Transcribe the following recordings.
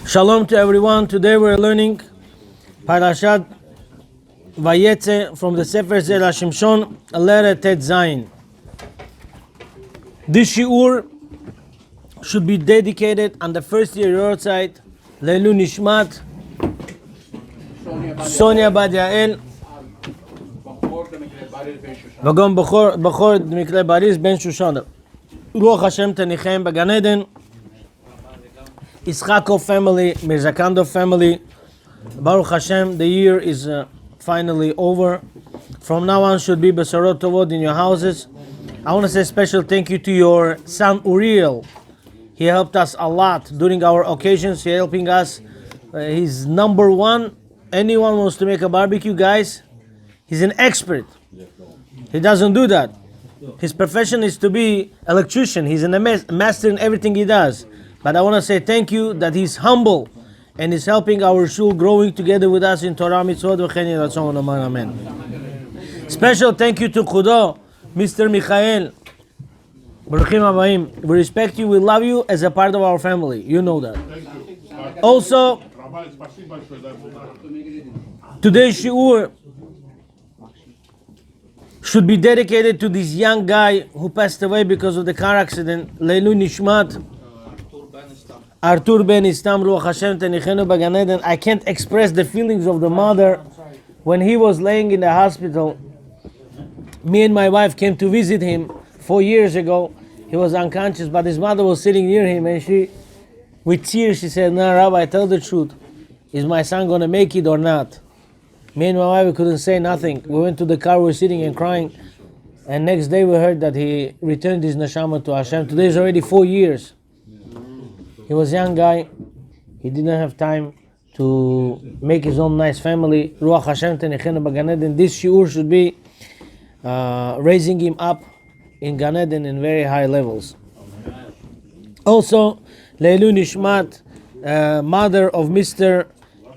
Shalom to everyone. Today we're learning Parashat Vayetzei from the Sefer Zera Shimshon, a letter Tet Zayin. This shiur should be dedicated on the first year Yortzeit Leilu Nishmat Sonia Bad Yael Vagom Bachor Dmikle Baris Ben Shoshana Ruach Hashem Tenichem Began Eden Ischakov family, Mirzakando family. Baruch Hashem, the year is finally over. From now on should be Besarot Tovot in your houses. I want to say a special thank you to your son Uriel. He helped us a lot during our occasions. He's helping us. He's number one. Anyone wants to make a barbecue, guys, he's an expert. He doesn't do that. His profession is to be electrician. He's a master in everything he does. But I want to say thank you that he's humble and is helping our shul growing together with us in Torah Mitzvot v'chen yiratzon amen. Amen. Special thank you to Kudo, Mr. Michael. Baruchim Abayim. We respect you, we love you as a part of our family. You know that. Also, today's shiur should be dedicated to this young guy who passed away because of the car accident. Leilu Nishmat Artur ben Istam Ruach Hashem Tenichenu Began Eden. I can't express the feelings of the mother when he was laying in the hospital. Me and my wife came to visit him 4 years ago. He was unconscious, but his mother was sitting near him, and she, with tears, she said, "No, Rabbi, tell the truth. Is my son going to make it or not?" Me and my wife, we couldn't say nothing. We went to the car, we were sitting and crying. And next day we heard that he returned his neshama to Hashem. Today is already 4 years. He was a young guy. He didn't have time to make his own nice family. Ruach Hashem Tenichenu Began Eden. This shiur should be raising him up in Gan Eden in very high levels. Also, Leilu Nishmat, mother of Mr.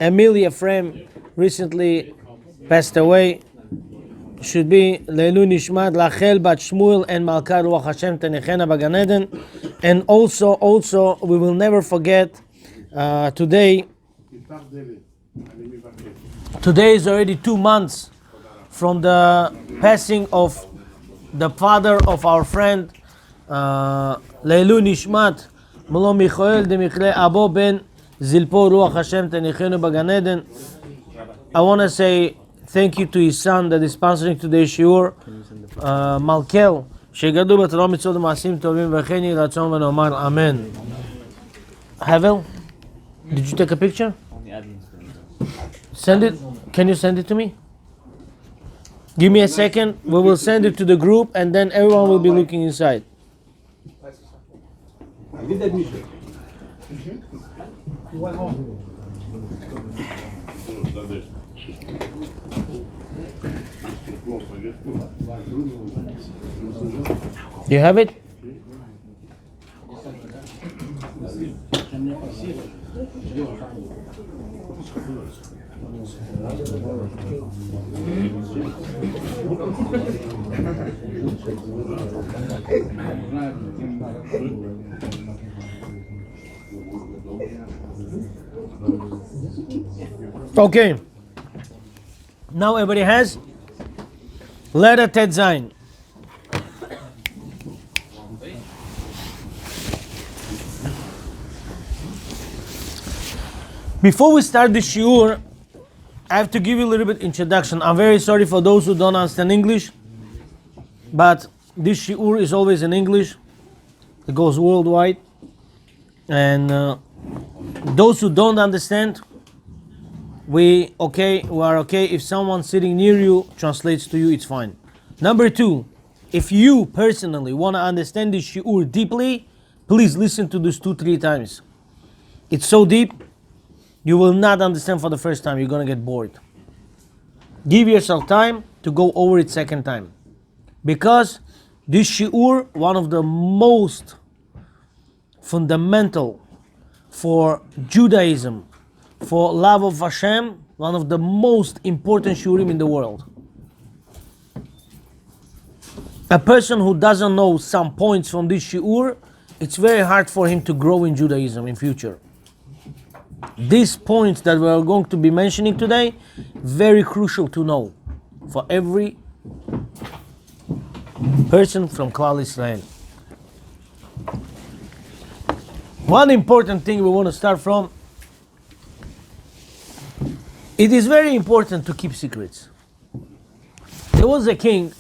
Emil Yefrem, recently passed away. Should be Leilu Nishmat Lachel Bat Shmuel and Malka Ruach Hashem Tenichenu Began Eden. And also, we will never forget today is already 2 months from the passing of the father of our friend Leilu Nishmat Molo Michael de Mikle Abo ben Zilpo Ruach Hashem Tenichenu Began Eden. I want to say thank you to his son that is sponsoring today's shiur, Malkel. שיגדלו בתורה מצוות ומעשים טובים וכן יהי רצון ונאמר אמן. Havel, did you take a picture? Send it. Can you send it to me? Give me a second. We will send it to the group and then everyone will be looking inside. You have it? Okay. Now everybody has letter Tet Zayin. Before we start the shiur, I have to give you a little bit introduction. I'm very sorry for those who don't understand English, but this shiur is always in English. It goes worldwide. And those who don't understand, we are okay. If someone sitting near you translates to you, it's fine. Number 2, if you personally want to understand this shiur deeply, please listen to this 2-3 times. It's so deep. You will not understand for the first time. You're going to get bored. Give yourself time to go over it second time. Because this shiur, one of the most fundamental for Judaism, for love of Hashem, one of the most important shiurim in the world. A person who doesn't know some points from this shiur, it's very hard for him to grow in Judaism in future. these points that we are going to be mentioning today, very crucial to know for every person from Klal Israel. One important thing we want to start from, it is very important to keep secrets. There was a king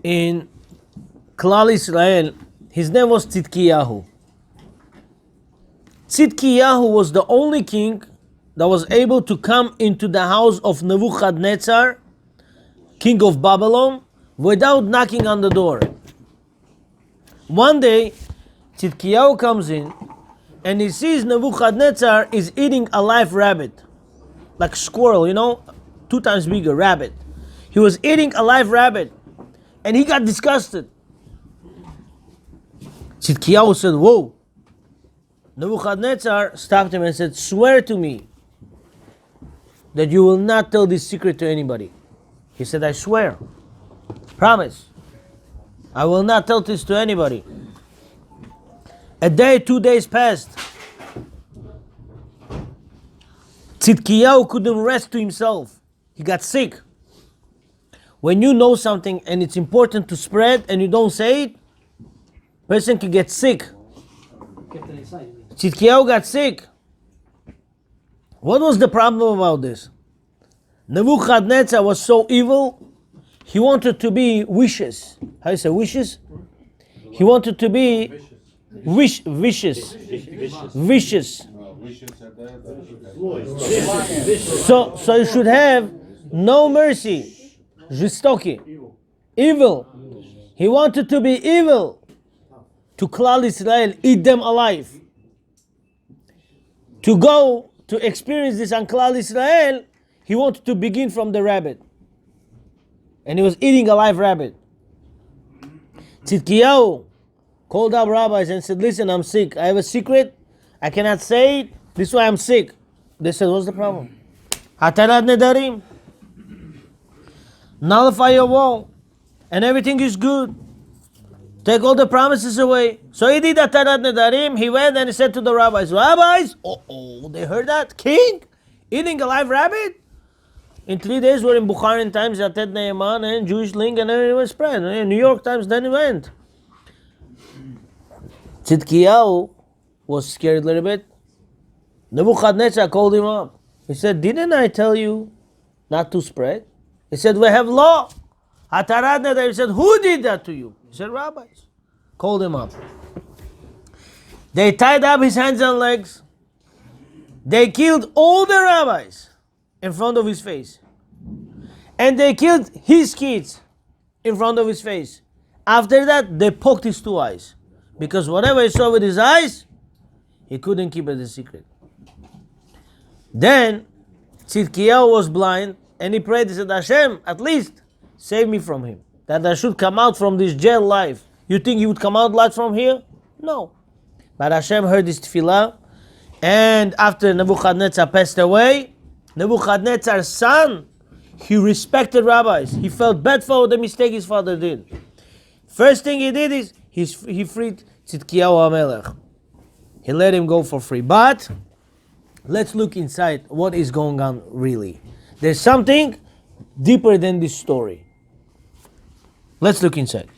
in Klal Israel, his name was Tzidkiyahu. Tzidkiyahu was the only king that was able to come into the house of Nebuchadnezzar, king of Babylon, without knocking on the door. One day, Tzidkiyahu comes in and he sees Nebuchadnezzar is eating a live rabbit, like squirrel, 2 times bigger rabbit. He was eating a live rabbit and he got disgusted. Tzidkiyahu said, whoa. Nebuchadnezzar stopped him and said, swear to me that you will not tell this secret to anybody. He said, I swear, promise, I will not tell this to anybody. A day, 2 days passed. Tzidkiyahu couldn't rest to himself. He got sick. When you know something and it's important to spread and you don't say it, person can get sick. Tzidkiyahu got sick. What was the problem about this? Nebuchadnezzar was so evil, he wanted to be vicious. How you say vicious? He wanted to be vicious. So you should have no mercy. Жестокий. Evil. He wanted to be evil. To Klal Israel, eat them alive. To go to experience this on Klal Israel, he wanted to begin from the rabbit. And he was eating a live rabbit. Tzidkiyahu called up rabbis and said, listen, I'm sick. I have a secret. I cannot say it. This is why I'm sick. They said, what's the problem? Hatarat nedarim. Nullify your vow. And everything is good. Take all the promises away. So he did Hatarat nedarim. He went and he said to the rabbis, they heard that? King? Eating a live rabbit? In 3 days, we're in Bukharian Times, Yated Ne'eman, and Jewish Link, and everything was spread. In New York Times, then it went. Tzidkiyahu was scared a little bit. Nebuchadnezzar called him up. He said, didn't I tell you not to spread? He said, we have law. Hatarat nedarim. He said, who did that to you? He said, rabbis. Called him up. They tied up his hands and legs. They killed all the rabbis in front of his face. And they killed his kids in front of his face. After that, they poked his 2 eyes. Because whatever he saw with his eyes, he couldn't keep it a secret. Then, Tzidkiyahu was blind, and he prayed, he said, Hashem, at least save me from him. That I should come out from this jail life. You think he would come out alive from here? No. But Hashem heard his tefillah, and after Nebuchadnezzar passed away, Nebuchadnezzar's son, he respected rabbis. He felt bad for the mistake his father did. First thing he did is, he freed Tzidkiyahu HaMelech. He let him go for free. But, let's look inside what is going on really. There's something deeper than this story. Let's look inside.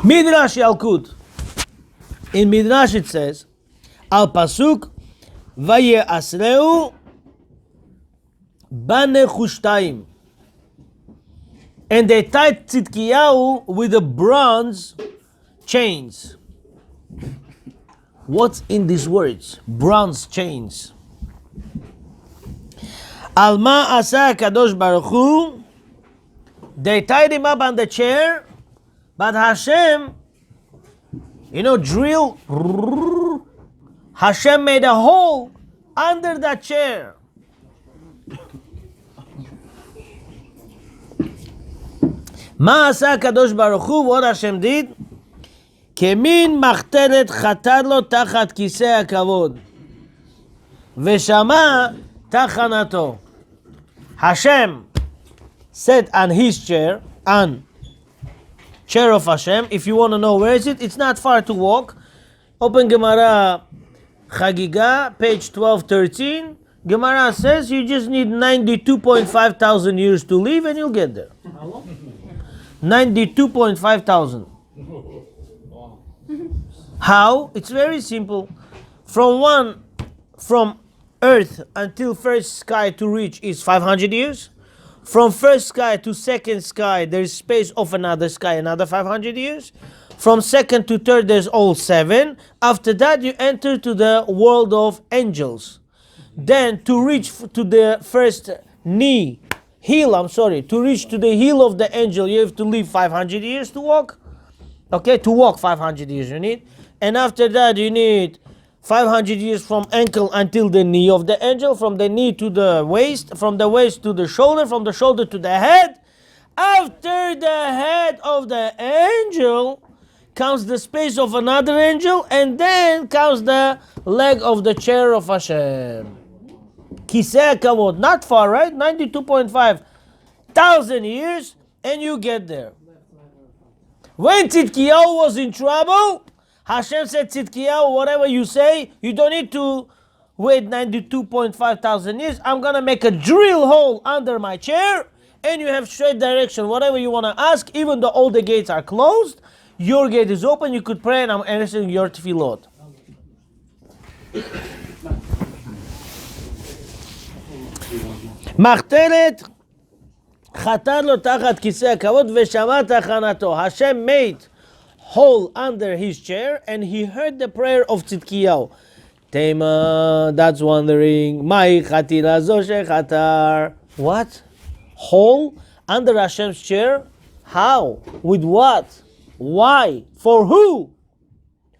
Midrash Yalkut. In Midrash it says, Al Pasuk, Vaye'asreu Banechushtaim. And they tied Tzidkiyahu with the bronze chains. What's in these words? Bronze chains. Alma asa kadosh baruch hu. They tied him up on the chair, but Hashem, drill. Hashem made a hole under that chair. Ma asa kadosh baruch hu, what Hashem did? כמין מחתרת חתר לו תחת כיסא הכבוד ושמע תחנתו. Hashem sat on his chair, chair of Hashem. If you want to know where is it, it's not far to walk. Open Gemara Chagiga, page 1213. Gemara says you just need 92.5 thousand years to live and you'll get there. 92.5 thousand. How? It's very simple. From Earth until first sky to reach is 500 years. From first sky to second sky, there is space of another sky, another 500 years. From second to third, there's all 7. After that, you enter to the world of angels. Then to reach to the first to reach to the heel of the angel, you have to live 500 years to walk. Okay, to walk 500 years you need. And after that, you need 500 years from ankle until the knee of the angel, from the knee to the waist, from the waist to the shoulder, from the shoulder to the head. After the head of the angel comes the space of another angel, and then comes the leg of the chair of Hashem. Kisei Kavod, not far, right? 92.5 thousand years, and you get there. When Tzidkiyahu was in trouble, Hashem said, Tzidkiyahu, whatever you say, you don't need to wait 92.5 thousand years. I'm going to make a drill hole under my chair, and you have straight direction. Whatever you want to ask, even though all the gates are closed, your gate is open, you could pray, and I'm answering your tefillot. מחתרת חתר לו תחת כיסא הכבוד ושמע תחנתו. Hashem made hole under his chair and he heard the prayer of Tzidkiyahu. Tema, that's wondering, Mai chatira zo shechatar. What? Hole under Hashem's chair? How? With what? Why? For who?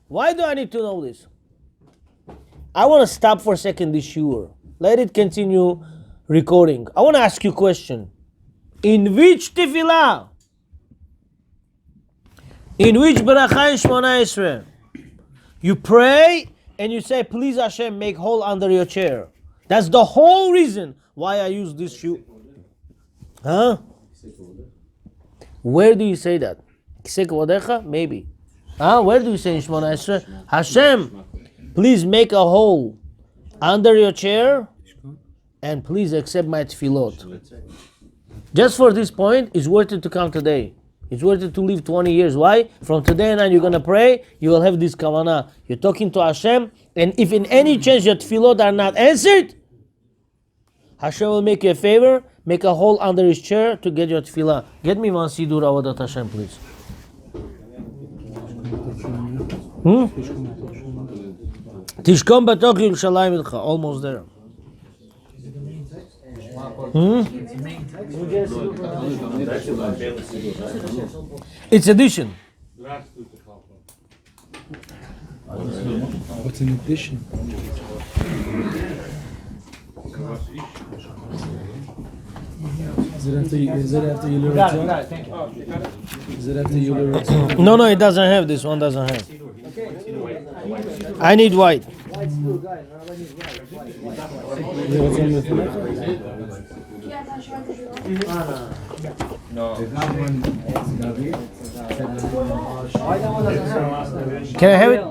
Why do I need to know this? I want to stop for a second this shiur. Let it continue recording. I want to ask you a question. In which tefillah? In which bracha in Shmona Esrei? You pray and you say, please Hashem, make hole under your chair. That's the whole reason why I use this shoe. Huh? Where do you say that? Kisei Kavodecha? Maybe. Where do you say in Shmona Esrei? Hashem, please make a hole under your chair and please accept my tefillot. Just for this point, it's worth it to come today. It's worth it to live 20 years. Why? From today on, you're going to pray, you will have this kavanah. You're talking to Hashem, and if in any chance your tefillot are not answered, Hashem will make you a favor, make a hole under his chair to get your tefillah. Get me one Sidur Avodat Hashem, please. Tishkom batoch Yerushalayim ilcha. Almost there. It's addition. What's an addition? Is it after you learn it? Is it after you learn it? No, it doesn't have. This one doesn't have. I need white. What's on the Can I have it?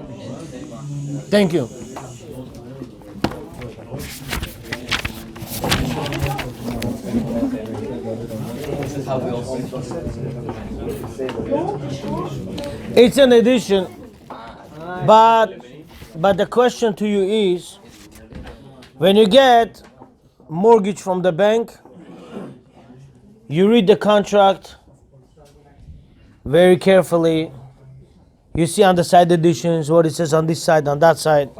Thank you. It's an addition, but the question to you is, when you get mortgage from the bank, you read the contract very carefully. You see on the side additions what it says on this side, on that side.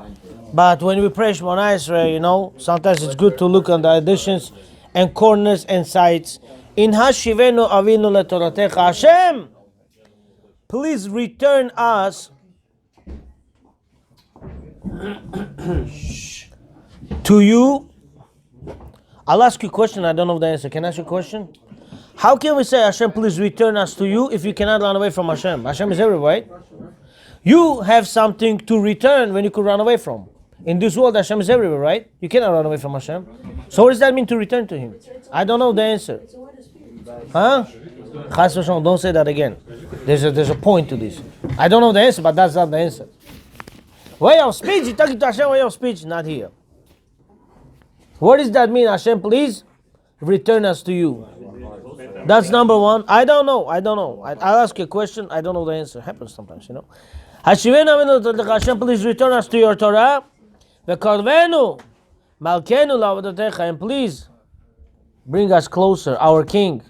But when we pray Shmona Esrei, sometimes it's good to look on the additions and corners and sides. In Hashivenu Avinu LeToratecha, Hashem, please return us to you. I'll ask you a question. I don't know the answer. Can I ask you a question? How can we say, Hashem, please return us to you if you cannot run away from Hashem? Hashem is everywhere, right? You have something to return when you could run away from. In this world, Hashem is everywhere, right? You cannot run away from Hashem. So what does that mean to return to Him? I don't know the answer. Huh? Chas v'shalom, don't say that again. There's a point to this. I don't know the answer, but that's not the answer. Way of speech, you're talking to Hashem, way of speech, not here. What does that mean? Hashem, please return us to you. That's number one. I don't know. I'll ask you a question. I don't know the answer. Happens sometimes, you know. Hashem, please return us to your Torah. V'karvenu malkenu la'avodatecha, and please bring us closer, our King,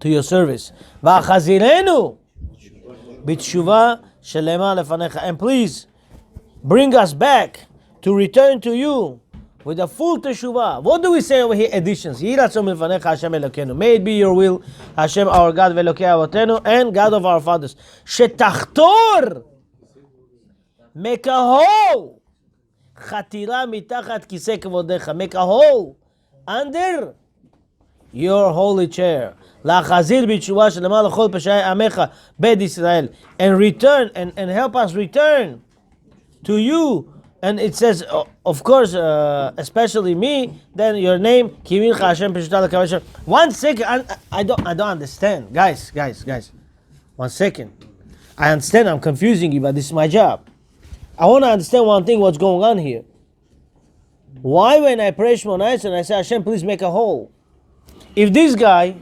to your service. V'achazirenu b'tshuva shelema lefanecha, and please bring us back to return to you with a full teshuvah. What do we say over here? Additions. May it be your will, Hashem, our God, ve'elokei avotenu, and God of our fathers. Shetachtor, make a hole. Chatira mitachat kisei kavodecha. Make a hole under your holy chair. Lachazir b'teshuvah shelema lechol peshai amecha beit Israel, and return and help us return to you. And it says, of course, especially me, then your name, Kimincha Hashem Peshuta L'Kavashem. 1 second, I don't understand. Guys. 1 second. I understand I'm confusing you, but this is my job. I want to understand one thing, what's going on here. Why when I pray Shmoneh Esrei and I say, Hashem, please make a hole? If this guy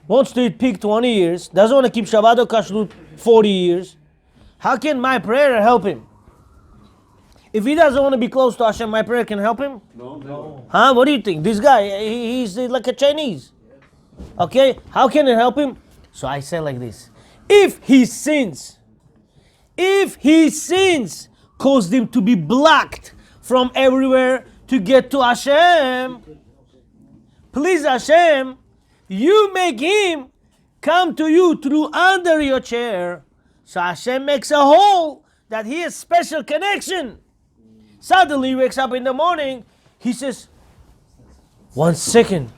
wants to eat pig 20 years, doesn't want to keep Shabbat or Kashrut 40 years, how can my prayer help him? If he doesn't want to be close to Hashem, my prayer can help him? No. Huh? What do you think? This guy, he's like a Chinese. Okay? How can it help him? So I say like this. If his sins caused him to be blocked from everywhere to get to Hashem, please Hashem, you make him come to you through under your chair. So Hashem makes a hole that he has special connection. Suddenly he wakes up in the morning, he says, 1 second,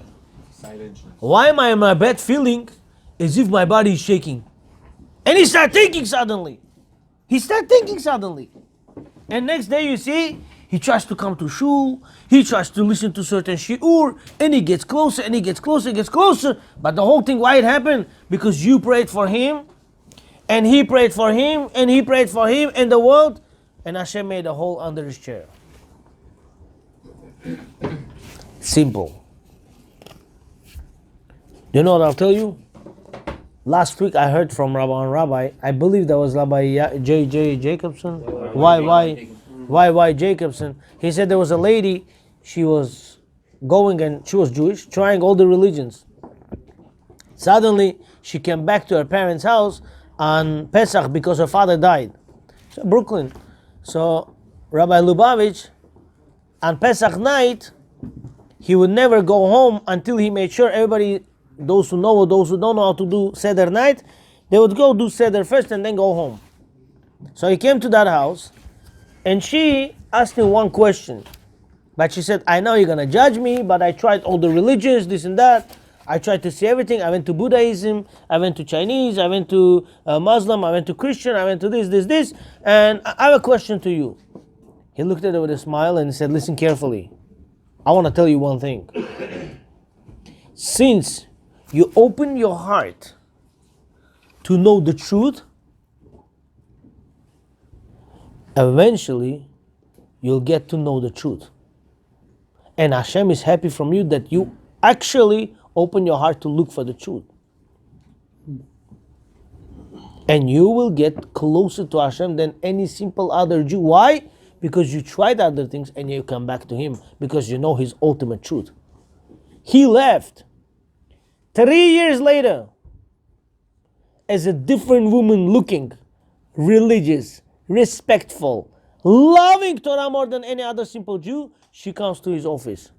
why am I in my bed feeling as if my body is shaking? And he starts thinking suddenly. And next day you see, he tries to come to shul, he tries to listen to certain shiur, and he gets closer, But the whole thing, why it happened? Because you prayed for him, and he prayed for him, and he prayed for him, and the world, and Hashem made a hole under his chair. Simple. You know what I'll tell you? Last week I heard from Rabbi, I believe that was Rabbi J. Jacobson. Why Jacobson? He said there was a lady, she was going and she was Jewish, trying all the religions. Suddenly she came back to her parents' house on Pesach because her father died. So Brooklyn. So Rabbi Lubavitch, on Pesach night, he would never go home until he made sure everybody, those who know or those who don't know how to do Seder night, they would go do Seder first and then go home. So he came to that house, and she asked him one question. But she said, I know you're going to judge me, but I tried all the religions, this and that. I tried to see everything. I went to Buddhism, I went to Chinese, I went to Muslim, I went to Christian, I went to this. And I have a question to you. He looked at her with a smile and said, listen carefully. I want to tell you one thing. Since you open your heart to know the truth, eventually you'll get to know the truth. And Hashem is happy from you that you actually open your heart to look for the truth. And you will get closer to Hashem than any simple other Jew. Why? Because you tried other things and you come back to Him because you know His ultimate truth. He left 3 years later as a different woman, looking religious, respectful, loving Torah more than any other simple Jew. She comes to his office.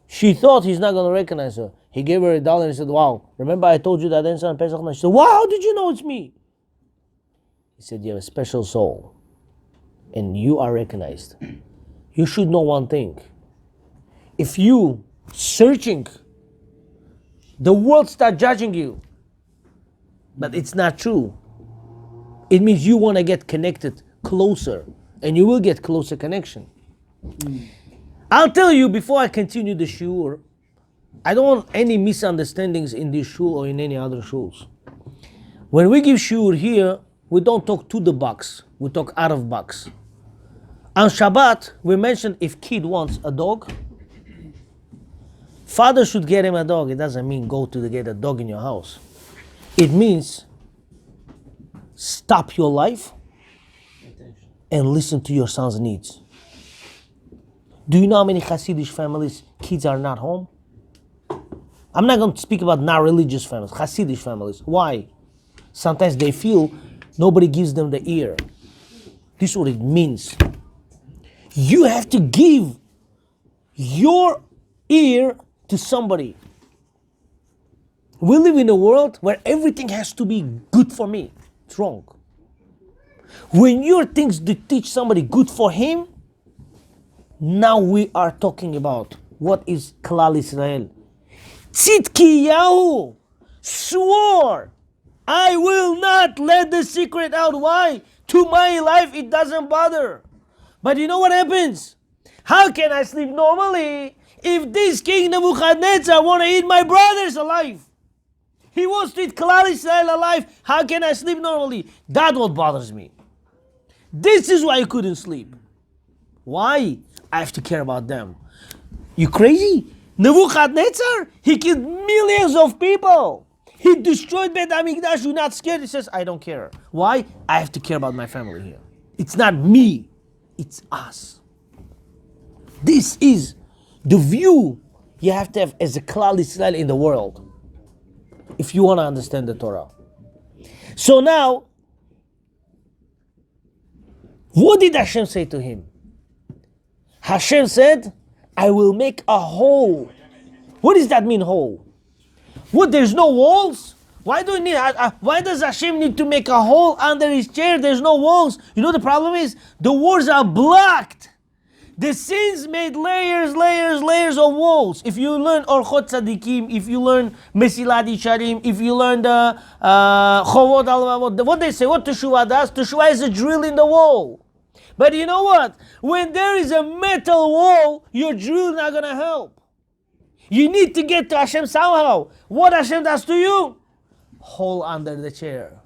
She thought he's not going to recognize her. He gave her $1 and he said, wow, remember I told you that answer on Pesach night? She said, wow, how did you know it's me? He said, you have a special soul and you are recognized. You should know one thing. If you searching, the world start judging you, but it's not true. It means you want to get connected closer, and you will get closer connection. I'll tell you before I continue the shiur, I don't want any misunderstandings in this shul or in any other shuls. When we give shiur here, we don't talk to the box, we talk out of box. On Shabbat, we mentioned if kid wants a dog, father should get him a dog. It doesn't mean go to get a dog in your house. It means stop your life and listen to your son's needs. Do you know how many Hasidic families, kids are not home? I'm not going to speak about non-religious families, Hasidic families. Why? Sometimes they feel nobody gives them the ear. This is what it means. You have to give your ear to somebody. We live in a world where everything has to be good for me. It's wrong. When your things to teach somebody good for him, now we are talking about what is Klal Israel. Tzidkiyahu swore, I will not let the secret out. Why? To my life it doesn't bother. But you know what happens? How can I sleep normally if this king Nebuchadnezzar want to eat my brothers alive? He wants to eat Klal Israel alive. How can I sleep normally? That's what bothers me. This is why I couldn't sleep. Why? I have to care about them. You crazy? Nebuchadnezzar, he killed millions of people. He destroyed Beit HaMikdash. You're not scared? He says, I don't care. Why? I have to care about my family here. It's not me. It's us. This is the view you have to have as a Klal Israel in the world if you want to understand the Torah. So now, what did Hashem say to him? Hashem said, I will make a hole. What does that mean, hole? What, there's no walls? Why does Hashem need to make a hole under his chair? There's no walls. You know the problem is? The walls are blocked. The sins made layers of walls. If you learn Orchot Tzadikim, if you learn Mesilat Yesharim, if you learn the Chovot Al-Mavot, what they say, what Teshuvah does? Teshuvah is a drill in the wall. But you know what? When there is a metal wall, your drill is not going to help. You need to get to Hashem somehow. What Hashem does to you? Hole under the chair.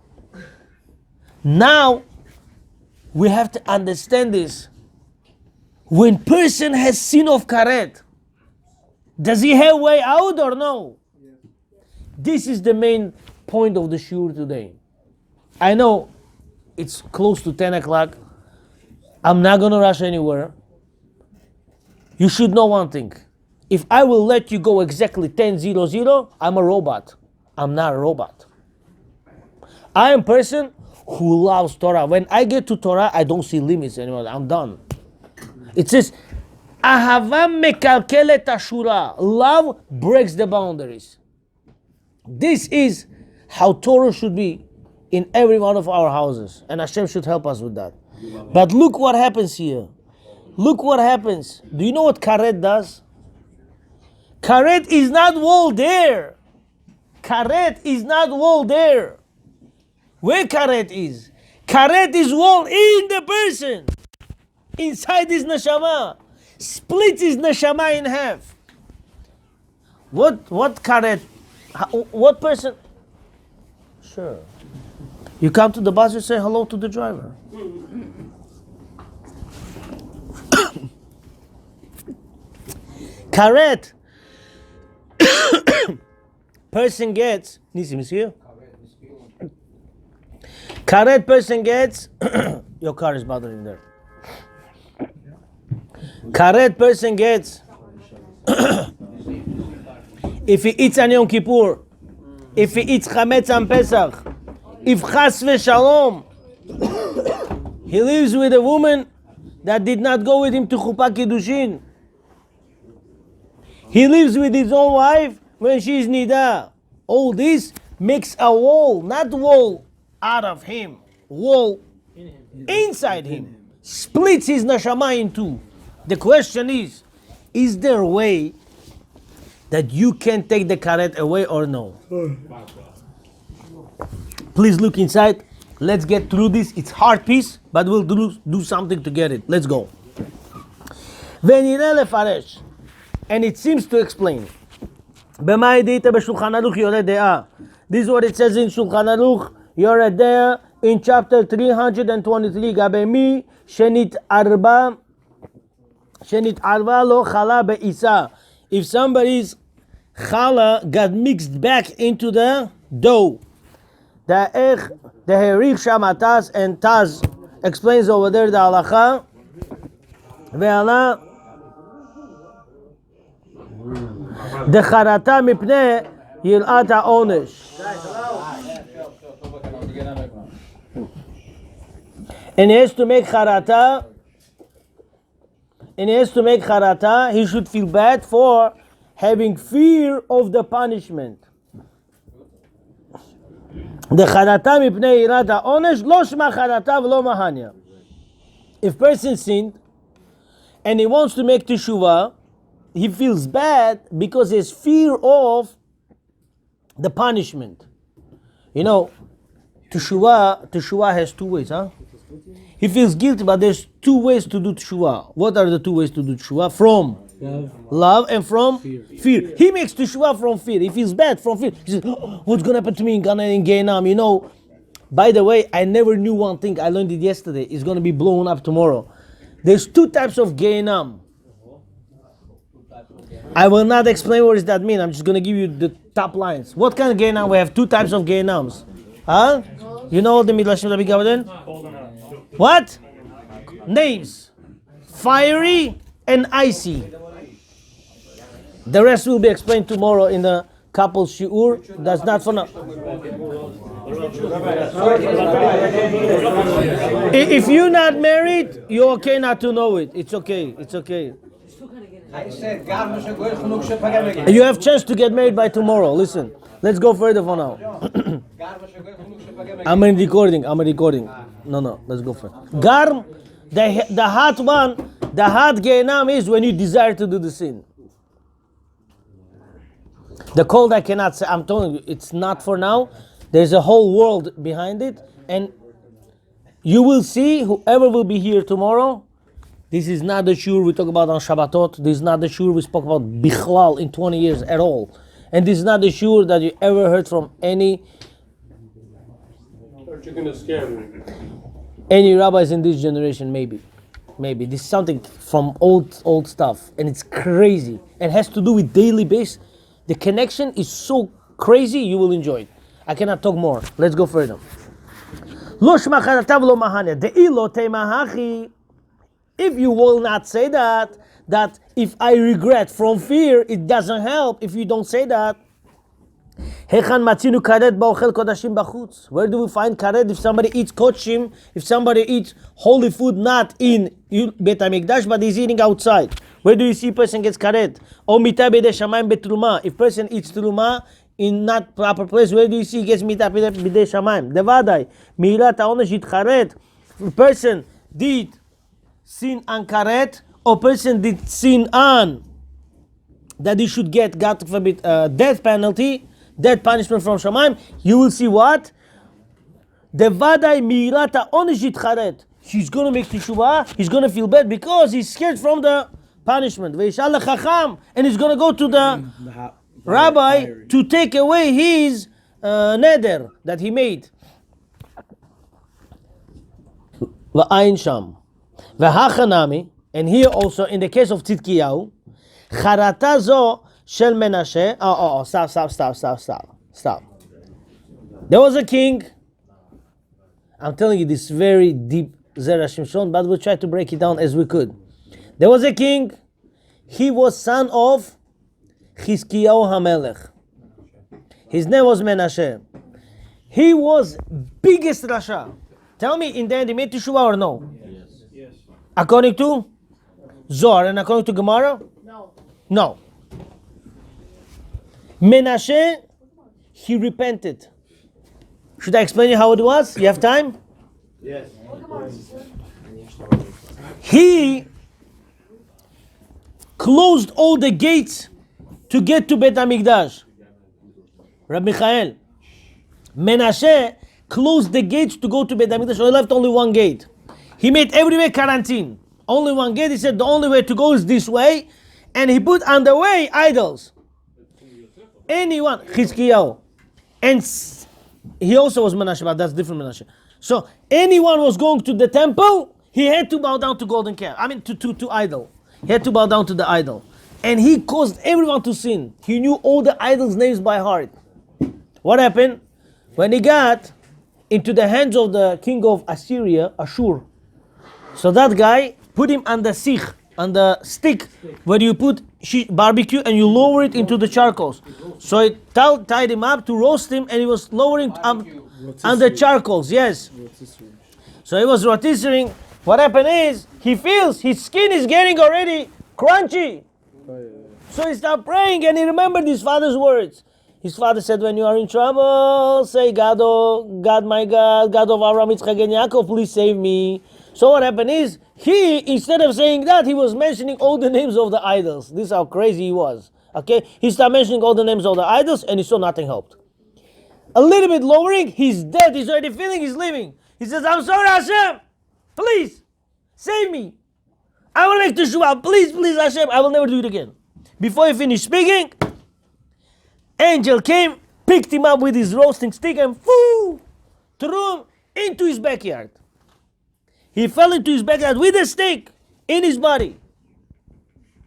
Now, we have to understand this. When person has sin of karet, does he have way out or no? Yeah. This is the main point of the shiur today. I know it's close to 10 o'clock. I'm not going to rush anywhere. You should know one thing. If I will let you go exactly 10:00, I'm a robot. I'm not a robot. I am a person who loves Torah. When I get to Torah, I don't see limits anymore. I'm done. It says, Ahava mekalkelet ashura. Love breaks the boundaries. This is how Torah should be in every one of our houses. And Hashem should help us with that. But look what happens here. Look what happens. Do you know what karet does? Karet is not wall there. Karet is not wall there. Where karet is? Karet is wall in the person. Inside his neshama. Splits his neshama in half. What karet? What person? Sure. You come to the bus, you say hello to the driver. Karet. Person gets. Nisim is here. Karet person gets. Your car is bothering there. Karet person gets. If he eats on Yom Kippur, if he eats chametz on Pesach, if chas v'shalom, he lives with a woman that did not go with him to chuppah kiddushin. He lives with his own wife when she is nida. All this makes a wall, not wall out of him, wall inside him. Splits his neshama in two. The question is there a way that you can take the karet away or no? Please look inside. Let's get through this. It's hard piece, but we'll do something to get it. Let's go. Venire lefaresh. And it seems to explain. במה הידית בשולחן ערוך יורה דעה? This is what it says in שולחן ערוך יורה דעה in chapter 323 גבי מי שנתערבה לו חלה בעיסה. If somebody's challah got mixed back into the dough. The Herich Shama Taz, and Taz explains over there the halacha. Ve'ala the charata mipnei yirat ha'onesh. And he has to make charata. He should feel bad for having fear of the punishment. The charata mipnei yirat ha'onesh lo shma charata v'lo mahanya. If person sinned and he wants to make teshuvah, he feels bad because he has fear of the punishment. You know, teshuvah has two ways, huh? He feels guilty, but there's two ways to do teshuvah. What are the two ways to do teshuvah? From love and from fear. He makes teshuvah from fear. He feels bad from fear. He says, oh, what's going to happen to me in Ghana and Gehinam? You know, by the way, I never knew one thing. I learned it yesterday. It's going to be blown up tomorrow. There's two types of Gehinam. I will not explain what does that mean. I'm just going to give you the top lines. What kind of Gehinam? We have two types of Gehinams. Huh? You know the Midrashim that we covered in? What? Names. Fiery and icy. The rest will be explained tomorrow in the couple shiur. That's not for now. If you're not married, you're okay not to know it. It's okay. It's okay. You have chance to get married by tomorrow. Listen, let's go further for now. I'm recording. No, let's go further. Garm, the hot one, the hot Gehinam is when you desire to do the sin. The cold I cannot say. I'm telling you, it's not for now. There's a whole world behind it, and you will see whoever will be here tomorrow. This is not the shur we talk about on Shabbatot. This is not the shur we spoke about bichlal in 20 years at all. And this is not the shur that you ever heard from any rabbis in this generation. Maybe this is something from old stuff, and it's crazy. It has to do with daily basis. The connection is so crazy, you will enjoy it. I cannot talk more. Let's go further. If you will not say that if I regret from fear, it doesn't help if you don't say that. Where do we find karet if somebody eats kochim, if somebody eats holy food not in Bet HaMikdash but is eating outside? Where do you see person gets karet? If person eats truma in not proper place, where do you see gets mita b'dei shamayim? Devadai mirat ha'onesh yitcharet. If person did sin on karet, or person did sin on that he should get, God forbid, death penalty, death punishment from Shamayim, you will see what? Devadai mirat ha'onesh yitcharet. He's going to make teshuvah, he's going to feel bad because he's scared from the punishment. Ve'yishal lechacham, and he's going to go to the rabbi to take away his neder that he made. Va'ayin sham. V'hachanami, and here also in the case of Tzidkiyahu, charata zo shel Menashe. Stop. There was a king. I'm telling you this very deep Zera Shimshon, but we'll try to break it down as we could. There was a king. He was son of Chizkiyahu HaMelech. His name was Menashe. He was biggest Rasha. Tell me, in the end, he made teshuvah or no? Yes. According to Zohar and according to Gemara? No. Menashe, he repented. Should I explain you how it was? You have time? Yes. He closed all the gates to get to Bet HaMikdash. Rabbi Michael, Menashe closed the gates to go to Bet HaMikdash, so he left only one gate. He made everywhere quarantine. Only one gate. He said the only way to go is this way, and he put on the way idols. anyone, Chizkiyahu, and he also was Menashe, but that's different Menashe. So anyone was going to the temple, he had to bow down to golden calf. I mean to idol. He had to bow down to the idol. And he caused everyone to sin. He knew all the idols' names by heart. What happened? When he got into the hands of the king of Assyria, Ashur, so that guy put him on the sikh, on the stick where you put barbecue and you lower it into the charcoals. So it tied him up to roast him, and he was lowering on the charcoals. Yes. So he was rotisserie. What happened is he feels his skin is getting already crunchy. So he started praying, and he remembered his father's words. His father said, when you are in trouble, say, God, oh, God, my God, God of Abraham, Yitzchak, and Yaakov, please save me. So what happened is, he, instead of saying that, he was mentioning all the names of the idols. This is how crazy he was. Okay? He started mentioning all the names of the idols, and he saw nothing helped. A little bit lowering, he's dead. He's already feeling he's living. He says, I'm sorry, Hashem. Please, save me. I will make teshuvah. Please, please, Hashem. I will never do it again. Before he finished speaking, angel came, picked him up with his roasting stick, and threw him into his backyard. He fell into his backyard with a stick in his body.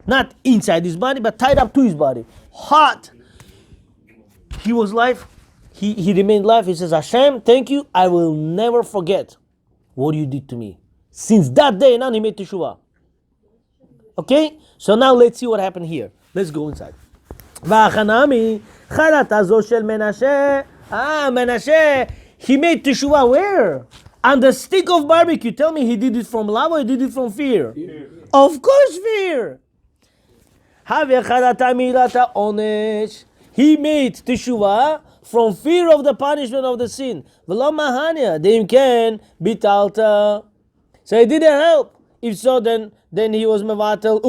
Not inside his body, but tied up to his body. Hot. He was alive. He remained alive. He says, Hashem, thank you. I will never forget what you did to me. Since that day, now he made teshuvah. Okay? So now let's see what happened here. Let's go inside. Menashe, he made teshuvah where? On the stick of barbecue. Tell me, he did it from love or he did it from fear? Of course, fear. He made teshuvah from fear of the punishment of the sin. So it didn't help. If so, then he was mevatel.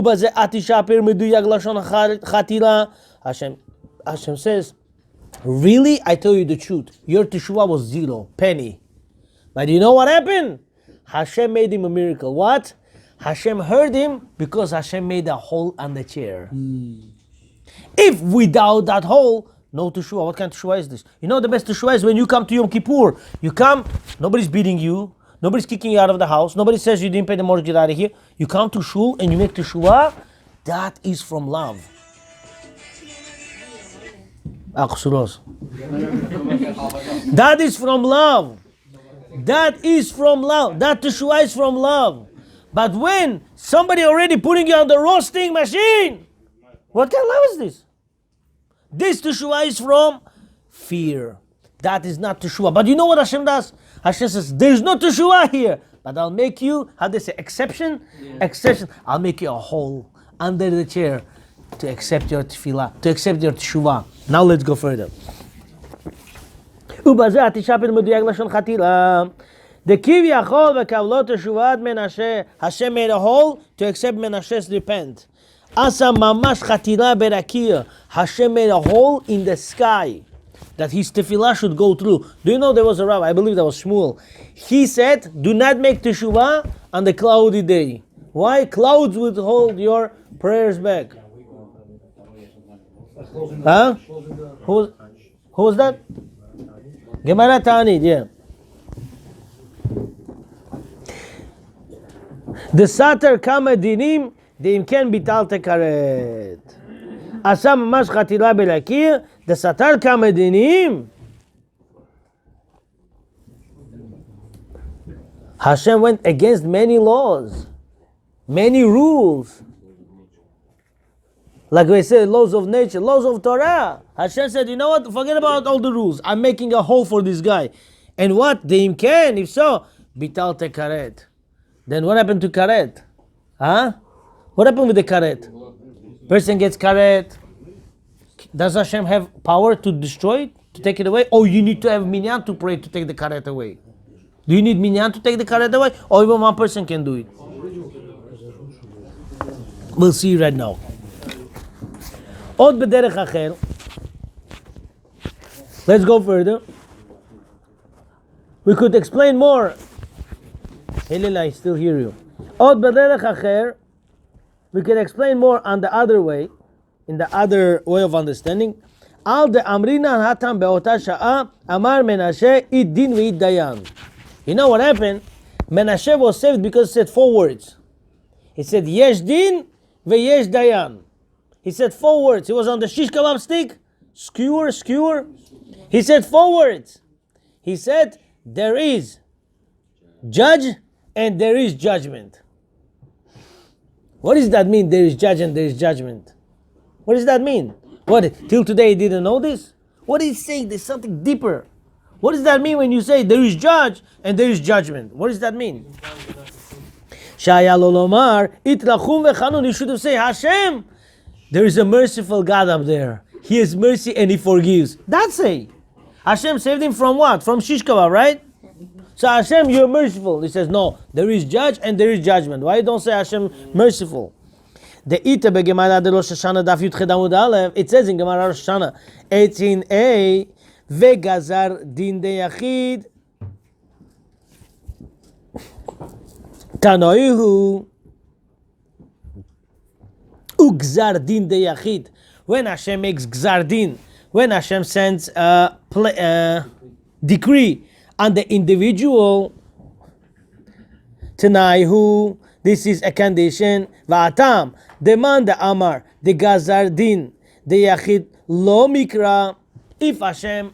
Hashem says, really? I tell you the truth. Your teshuvah was 0, penny. But you know what happened? Hashem made him a miracle. What? Hashem heard him because Hashem made a hole on the chair. If without that hole, no teshuvah. What kind of teshuvah is this? You know the best teshuvah is when you come to Yom Kippur. You come, nobody's beating you. Nobody's kicking you out of the house. Nobody says you didn't pay the mortgage, get out of here. You come to shul and you make teshuvah. That is from love. That is from love. That is from love. That teshuvah is from love. But when somebody already putting you on the roasting machine, what kind of love is this? This teshuvah is from fear. That is not teshuvah. But you know what Hashem does? Hashem says, there's no teshuvah here. But I'll make you, how do they say, exception? Yeah. Exception. I'll make you a hole under the chair to accept your tefillah, to accept your teshuvah. Now let's go further. The Kivyachol v'kavlot teshuvat Menashe. Hashem made a hole to accept Menashe's repent. Asa mamash chatila berakir. Hashem made a hole in the sky that his tefillah should go through. Do you know there was a rabbi, I believe that was Shmuel. He said, do not make teshuvah on the cloudy day. Why? Clouds would hold your prayers back. Huh? Who was that? Gemara Tanit, yeah. The sater kama dinim, deim ken bital tekaret. Asa mamash chatila belakir, the satar kama dinim. Hashem went against many laws, many rules. Like we say, laws of nature, laws of Torah. Hashem said, you know what? Forget about all the rules. I'm making a hole for this guy. And what? Deim ken, if so, bital tekaret. Then what happened to karet? Huh? What happened with the karet? Person gets karet. Does Hashem have power to destroy it, to take it away? Or you need to have minyan to pray to take the karet away? Do you need minyan to take the karet away? Or even one person can do it? We'll see right now. Let's go further. We could explain more. I still hear you. We can explain more on the other way, in the other way of understanding. Al de Amrina Hatam Be'ota Sha'a Amar Menashe Id Din Ve'id Dayan. You know what happened? Menashe was saved because he said 4 words. He said Yesh Din Ve'yesh Dayan. He said 4 words. He was on the shish kebab stick. Skewer. He said 4 words. He said there is judge and there is judgment. What does that mean? There is judge and there is judgment. What does that mean? What? Till today he didn't know this? What is he saying? There's something deeper. What does that mean when you say there is judge and there is judgment? What does that mean? Shaya lolomar itrachum vechanun. You should have said, Hashem, there is a merciful God up there. He has mercy and He forgives. That's it. Hashem saved him from what? From shish kebab, right? So Hashem, you're merciful. He says, no, there is judge and there is judgment. Why don't say Hashem merciful? The ita begemara de Rosh Hashanah daf Yud Ched Amud Aleph. It says in Gemara Rosh Hashanah 18a vegazar din de yachid tanoihu ugzar din de yachid. When Hashem makes gzar din, when Hashem sends a decree on the individual, Tanaihu, this is a condition. Va'atam, demand the Amar, the Gazar Din, the Yachid, Lo Mikra. If Hashem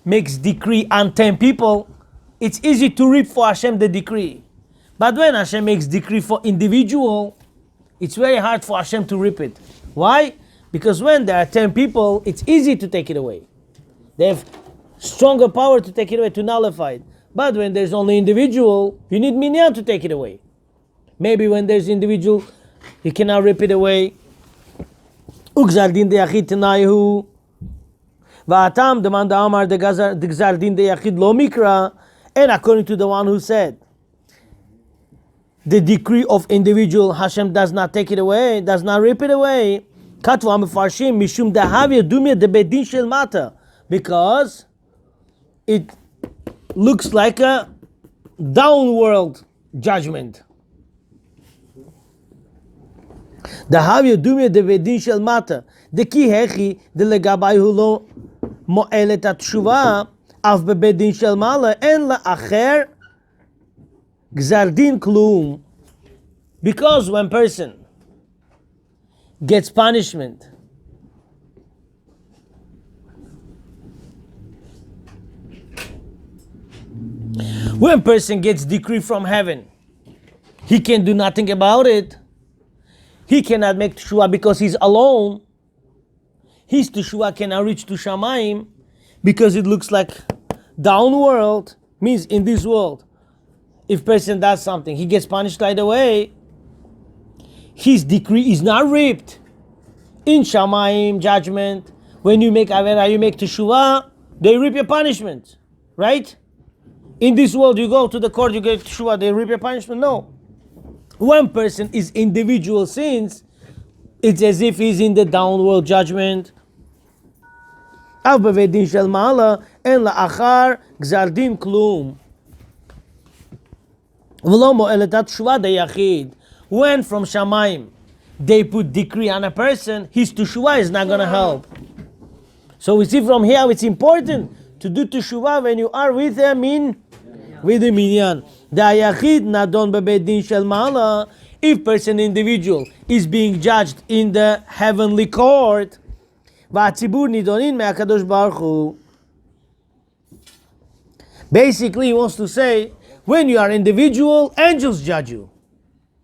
makes decree on 10 people, it's easy to reap for Hashem the decree. But when Hashem makes decree for individual, it's very hard for Hashem to reap it. Why? Because when there are 10 people, it's easy to take it away. They have stronger power to take it away, to nullify it. But when there's only individual, you need minyan to take it away. Maybe when there's individual, you cannot rip it away. Ugzar din de yachid tenayu. Va'atam demand amar de gzar din de yachid lo mikra. And according to the one who said, the decree of individual, Hashem does not take it away, does not rip it away. Katvu ha'mefarshim mishum dahavya dumya de bedin shel mata. Because it looks like a downworld judgment. Dahavya dumya de bedin shel mata. De ki hechi de legabay hulo mo'elet at-tshuva af bebedin shel mala en la acher gzar din klum. Because when person gets punishment, when person gets decree from heaven, he can do nothing about it. He cannot make teshuvah because he's alone. His teshuvah cannot reach to Shamayim because it looks like downworld, means in this world. If person does something, he gets punished right away. His decree is not ripped. In Shamayim judgment, when you make avera, you make teshuvah, they rip your punishment, right? In this world, you go to the court, you get teshuvah, they rip your punishment. No. When person is individual sins, it's as if he's in the downworld judgment. Av bevedin shel ma'ala en la'achar gzar din klum. V'lo mo'elet teshuvah de yachid. When from Shamayim they put decree on a person, his teshuvah is not going to help. So we see from here it's important to do teshuvah when you are with him with the minyan. The yachid nadon bebedin shel ma'ala. If person individual is being judged in the heavenly court, v'atzibur nidonin me'akadosh baruch hu. Basically, he wants to say, when you are individual, angels judge you.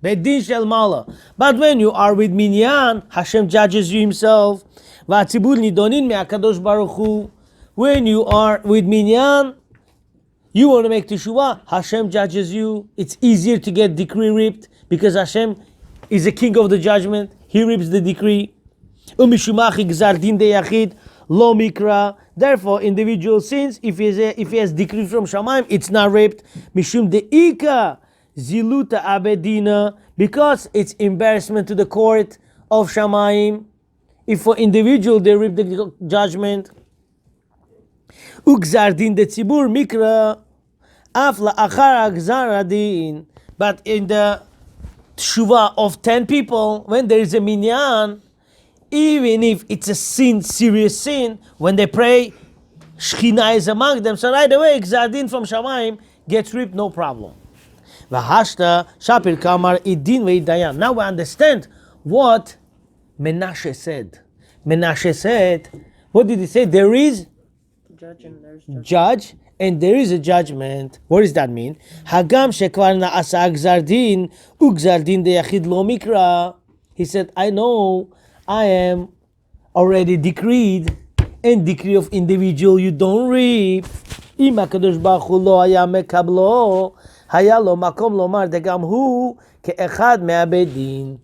Bedin shel mala. But when you are with minyan, Hashem judges you Himself. V'atzibur nidonin me'akadosh baruch hu. When you are with minyan, you want to make teshuvah, Hashem judges you. It's easier to get decree ripped because Hashem is the king of the judgment. He rips the decree. Umishumachi gzar din de yachid lo mikra. Therefore, individual sins, if he has decree from Shamayim, it's not ripped. Mishum deika ziluta abedina, because it's embarrassment to the court of Shamayim. If for individual they rip the judgment. Ugzar din de tzibur mikra af la'achar gzar din. But in the teshuvah of 10 people, when there is a minyan, Even if it's a sin, serious sin, when they pray, Shechina is among them. So right away, Gzardin from Shamayim gets ripped, no problem. V'hashta Shapir Kamar idin ve'idayan. Now we understand what Menashe said. Menashe said, what did he say? There is judge and there is a judgment. What does that mean? Hagam shekvar na'asa gzardin ugzardin deyachid lo mikra. He said, I know I am already decreed, and decree of individual you don't reap. Im HaKadosh Baruch Hu lo haya mekablo haya lo makom lomar degam hu ke'echad me'abedin.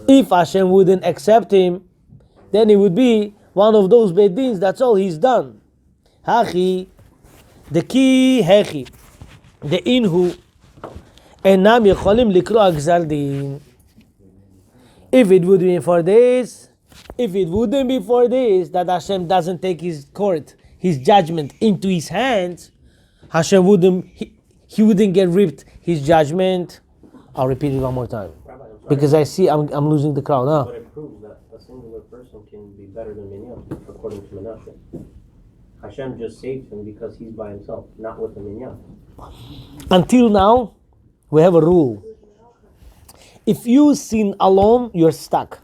If Hashem wouldn't accept him, then he would be one of those bedins. That's all he's done. Hachi, the key hechi, the inhu, enam yecholim likro gzardin. If it would be for this, if it wouldn't be for this, that Hashem doesn't take his court, his judgment into his hands, Hashem wouldn't, he wouldn't get ripped his judgment. I'll repeat it one more time. Because I see I'm losing the crowd. Huh? But it proves that a singular person can be better than Minyan, according to Menashe. Hashem just saved him because he's by himself, not with the Minyan. Until now, we have a rule. If you sin alone, you're stuck.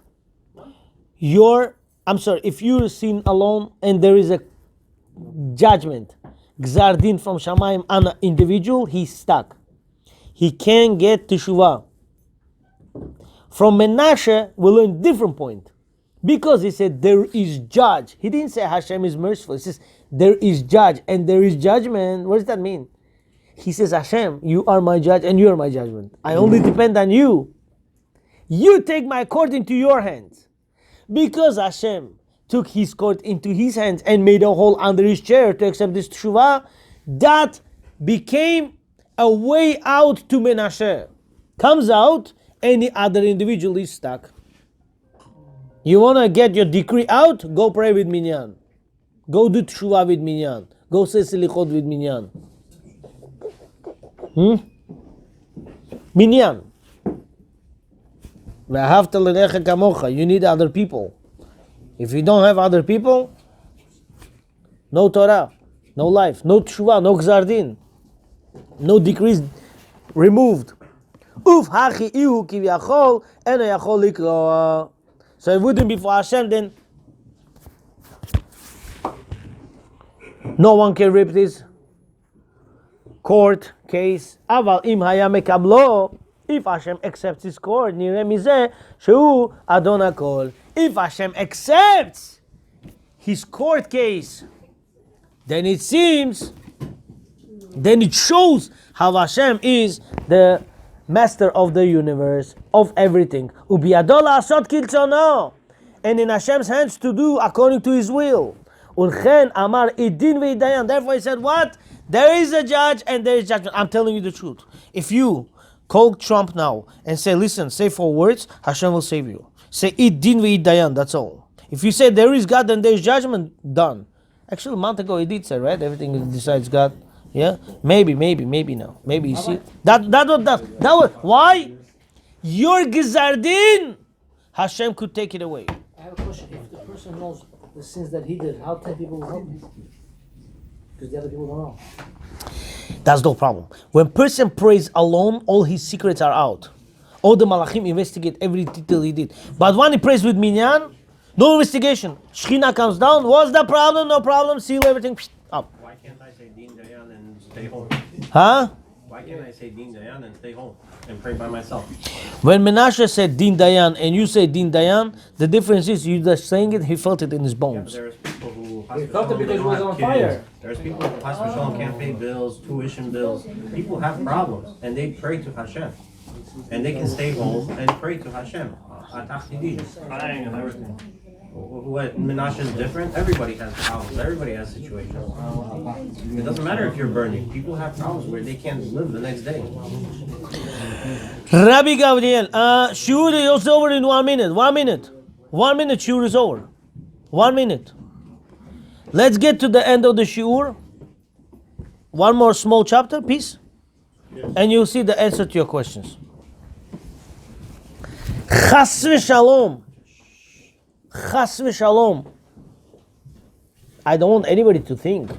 If you sin alone and there is a judgment, Gzardin from Shamayim on an individual, he's stuck. He can't get teshuvah. From Menashe, we learn different point. Because he said there is judge. He didn't say Hashem is merciful. He says there is judge and there is judgment. What does that mean? He says, Hashem, you are my judge and you are my judgment. I only depend on you. You take my court into your hands. Because Hashem took his court into his hands and made a hole under his chair to accept this teshuvah, that became a way out to Menashe. Comes out, any other individual is stuck. You want to get your decree out? Go pray with Minyan. Go do teshuvah with Minyan. Go say selichot with Minyan. Minyan. You need other people. If you don't have other people, no Torah, no life, no teshuvah, no gzardin, no decrees removed. Uf hachi ihu kivyachol eno yachol likroa. So it wouldn't be for Hashem, then no one can rip this court case. Aval im haya mekablo. If Hashem accepts his court, nireh mizeh shehu adon hakol. If Hashem accepts his court case, then it seems, then it shows how Hashem is the master of the universe, of everything. Ubiyado la'asot kiltzono. And in Hashem's hands to do according to his will. Ulchen amar idin ve'idayan. Therefore he said, what? There is a judge and there is judgment. I'm telling you the truth. If you call Trump now and say, listen, say 4 words, Hashem will save you. Say idin ve'idayan, that's all. If you say there is God and there is judgment, done. Actually, a month ago he did say, right? Everything decides God. Yeah, maybe now. Maybe you see that was why your gizardin, Hashem could take it away. I have a question. If the person knows the sins that he did, how 10 people will help him? Because the other people don't know. That's no problem. When person prays alone, all his secrets are out. All the malachim investigate every detail he did. But when he prays with minyan, no investigation. Shechina comes down. What's the problem? No problem. Seal everything up. Why can't I say Din Dayan and stay home? Huh? Why can't I say Din Dayan and stay home and pray by myself? When Menashe said Din Dayan and you say Din Dayan, the difference is you just saying it, he felt it in his bones. There's people who He felt it because it was on fire. There's people who hospital can't pay bills, tuition bills. People have problems and they pray to Hashem. And they can stay home and pray to Hashem. Crying and everything. What, Menashe is different? Everybody has problems. Everybody has situations. It doesn't matter if you're burning. People have problems where they can't live the next day. Rabbi Gabriel, shiur is over in 1 minute. 1 minute. 1 minute, shiur is over. 1 minute. Let's get to the end of the shiur. One more small chapter, please. And you'll see the answer to your questions. Chas v'shalom. Chas v'shalom. I don't want anybody to think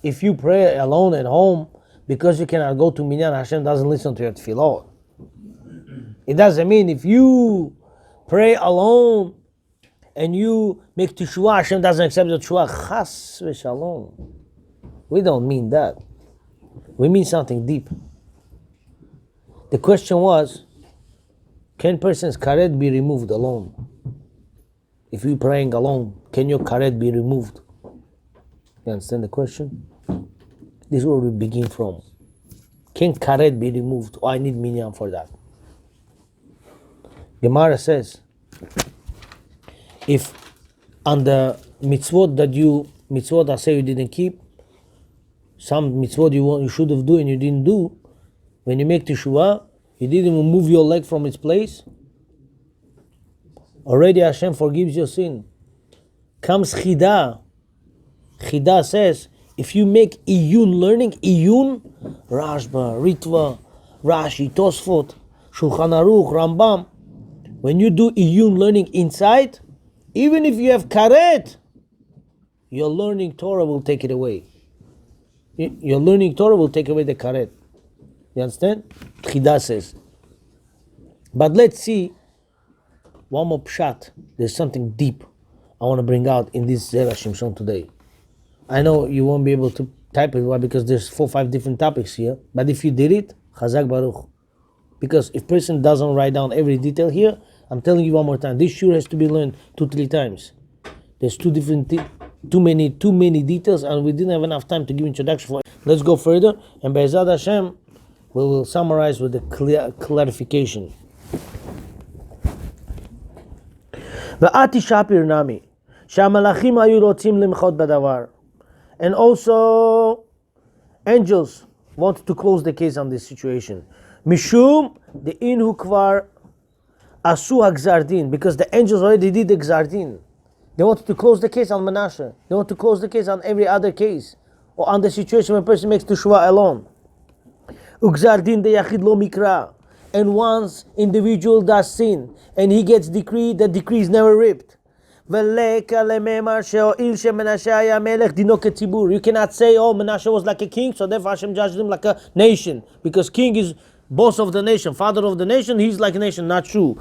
if you pray alone at home because you cannot go to minyan, Hashem doesn't listen to your tefillot. It doesn't mean if you pray alone and you make teshuvah, Hashem doesn't accept your teshuvah. Chas v'shalom. We don't mean that. We mean something deep. The question was, can person's karet be removed alone? If you're praying alone, can your karet be removed? You understand the question? This is where we begin from. Can karet be removed? Oh, I need minyan for that. Gemara says, if on the mitzvot that say you didn't keep, some mitzvot you should have done and you didn't do, when you make teshuvah, you didn't move your leg from its place, already Hashem forgives your sin. Comes chida. Chida says, if you make iyun learning, Rashba, Ritva, Rashi, Tosfot, Shulchan Aruch, Rambam, when you do iyun learning inside, even if you have karet, your learning Torah will take it away. Your learning Torah will take away the karet. You understand? Chida says. But let's see one more pshat. There's something deep I want to bring out in this Zera Shimshon today. I know you won't be able to type it. Why? Because there's 4-5 different topics here. But if you did it, Chazak Baruch. Because if person doesn't write down every detail here, I'm telling you one more time, this sure has to be learned 2-3 times. There's too many details, and we didn't have enough time to give introduction for it. Let's go further, and Be'ezrat Hashem, we will summarize with the clarification. V'ati shapir nami, she'amalachim hayu rotzim limchot b'davar. And also, angels want to close the case on this situation. Mishum the inhu kvar asu hagzardin, because the angels already did the gzardin. They wanted to close the case on Menashe. They want to close the case on every other case, or on the situation when a person makes teshuvah alone. Ugzardin de yachid lo mikra, and once individual does sin and he gets decree, the decree is never ripped. You cannot say, oh, Menashe was like a king, so therefore Hashem judged him like a nation, because king is boss of the nation, father of the nation, he's like a nation. Not true.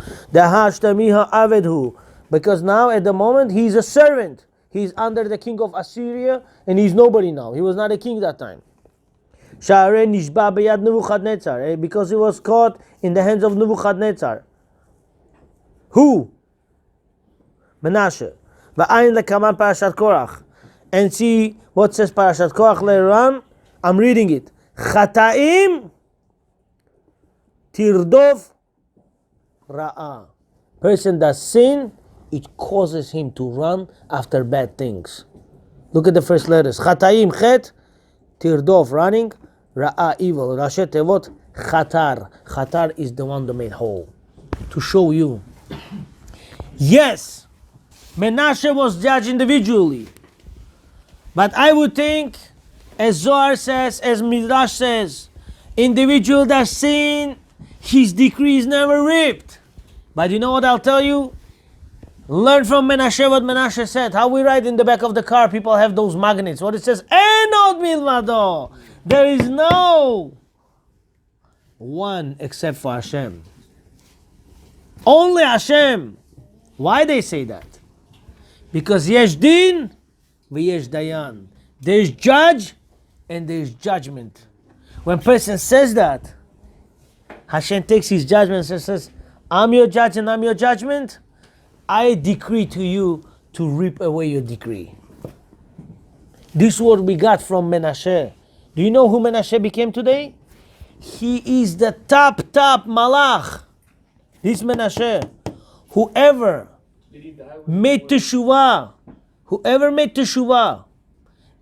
Because now at the moment he's a servant. He's under the king of Assyria and he's nobody now. He was not a king that time. Because he was caught in the hands of Nebuchadnezzar. Who? Menashe. Parashat Korach. And see what says Parashat Korach later on. I'm reading it. Chataim tirdov ra'ah. Person does sin, it causes him to run after bad things. Look at the first letters. Chataim chet, tirdov running, ra'ah evil. Rashi tevot chatar. Chatar is the one that made whole. To show you. Yes, Menashe was judged individually. But I would think, as Zohar says, as Midrash says, individual that sin, his decree is never ripped. But you know what I'll tell you? Learn from Menashe what Menashe said. How we ride in the back of the car, people have those magnets. What it says, Enod milvado. There is no one except for Hashem. Only Hashem. Why they say that? Because yesh din v'yesh dayan. There's judge and there's judgment. When person says that, Hashem takes his judgment and says, I'm your judge and I'm your judgment. I decree to you to rip away your decree. This is what we got from Menashe. Do you know who Menashe became today? He is the top malach. This Menashe. Whoever made teshuvah,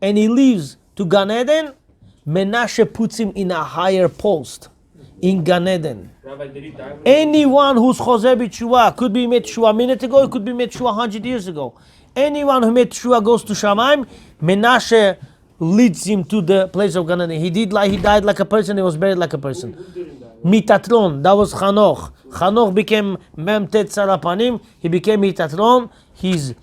and he leaves to Gan Eden, Menashe puts him in a higher post in Gan Eden. Anyone who's chozer b'teshuvah, could be made teshuvah a minute ago, it could be made teshuvah 100 years ago. Anyone who made teshuvah goes to Shamayim. Menashe leads him to the place of Gan Eden. He died like a person, he was buried like a person. Mitatron, that was Chanoch. Chanoch became Mem Tet Sarapanim, he became Mitatron, his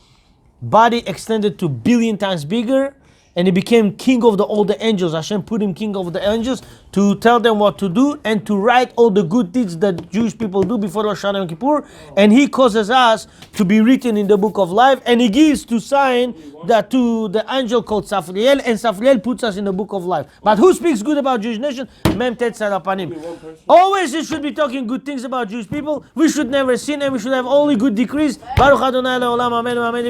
body extended to billion times bigger, and he became king of all the angels. Hashem put him king of the angels to tell them what to do and to write all the good deeds that Jewish people do before Rosh Hashanah and Kippur. And he causes us to be written in the book of life, and he gives to sign that to the angel called Safriel, and Safriel puts us in the book of life. But who speaks good about Jewish nation? Mem Tet Sarapanim. Always we should be talking good things about Jewish people. We should never sin, and we should have only good decrees. Baruch Adonai Le'olam, amen, amen.